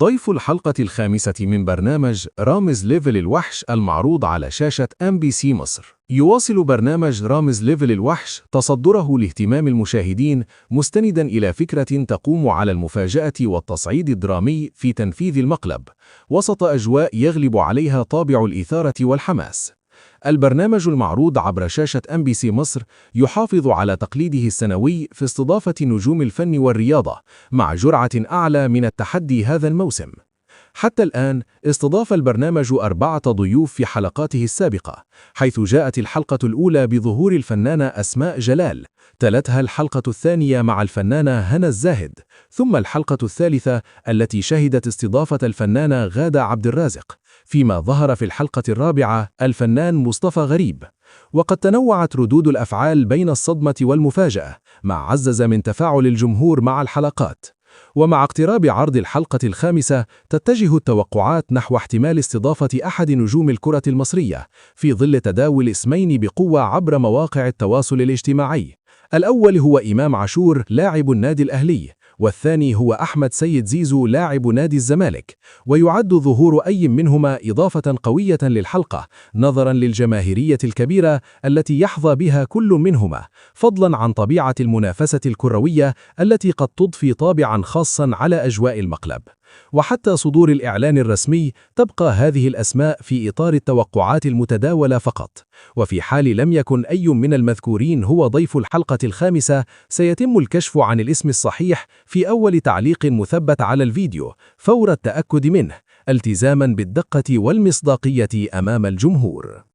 ضيف الحلقة الخامسة من برنامج رامز ليفل الوحش المعروض على شاشة MBC مصر. يواصل برنامج رامز ليفل الوحش تصدره لاهتمام المشاهدين مستندا إلى فكرة تقوم على المفاجأة والتصعيد الدرامي في تنفيذ المقلب وسط أجواء يغلب عليها طابع الإثارة والحماس. البرنامج المعروض عبر شاشة MBC مصر يحافظ على تقليده السنوي في استضافة نجوم الفن والرياضة مع جرعة أعلى من التحدي هذا الموسم. حتى الآن استضاف البرنامج 4 ضيوف في حلقاته السابقة، حيث جاءت الحلقة الأولى بظهور الفنانة أسماء جلال، تلتها الحلقة الثانية مع الفنانة هنا الزاهد، ثم الحلقة الثالثة التي شهدت استضافة الفنانة غادة عبد الرازق، فيما ظهر في الحلقة الرابعة الفنان مصطفى غريب. وقد تنوعت ردود الأفعال بين الصدمة والمفاجأة، مع عزز من تفاعل الجمهور مع الحلقات. ومع اقتراب عرض الحلقة الخامسة تتجه التوقعات نحو احتمال استضافة أحد نجوم الكرة المصرية، في ظل تداول اسمين بقوة عبر مواقع التواصل الاجتماعي. الأول هو إمام عاشور لاعب النادي الأهلي، والثاني هو أحمد سيد زيزو لاعب نادي الزمالك، ويعد ظهور أي منهما إضافة قوية للحلقة نظرا للجماهيرية الكبيرة التي يحظى بها كل منهما، فضلا عن طبيعة المنافسة الكروية التي قد تضفي طابعا خاصا على أجواء المقلب. وحتى صدور الإعلان الرسمي تبقى هذه الأسماء في إطار التوقعات المتداولة فقط، وفي حال لم يكن أي من المذكورين هو ضيف الحلقة الخامسة سيتم الكشف عن الاسم الصحيح في أول تعليق مثبت على الفيديو فور التأكد منه، التزاما بالدقة والمصداقية أمام الجمهور.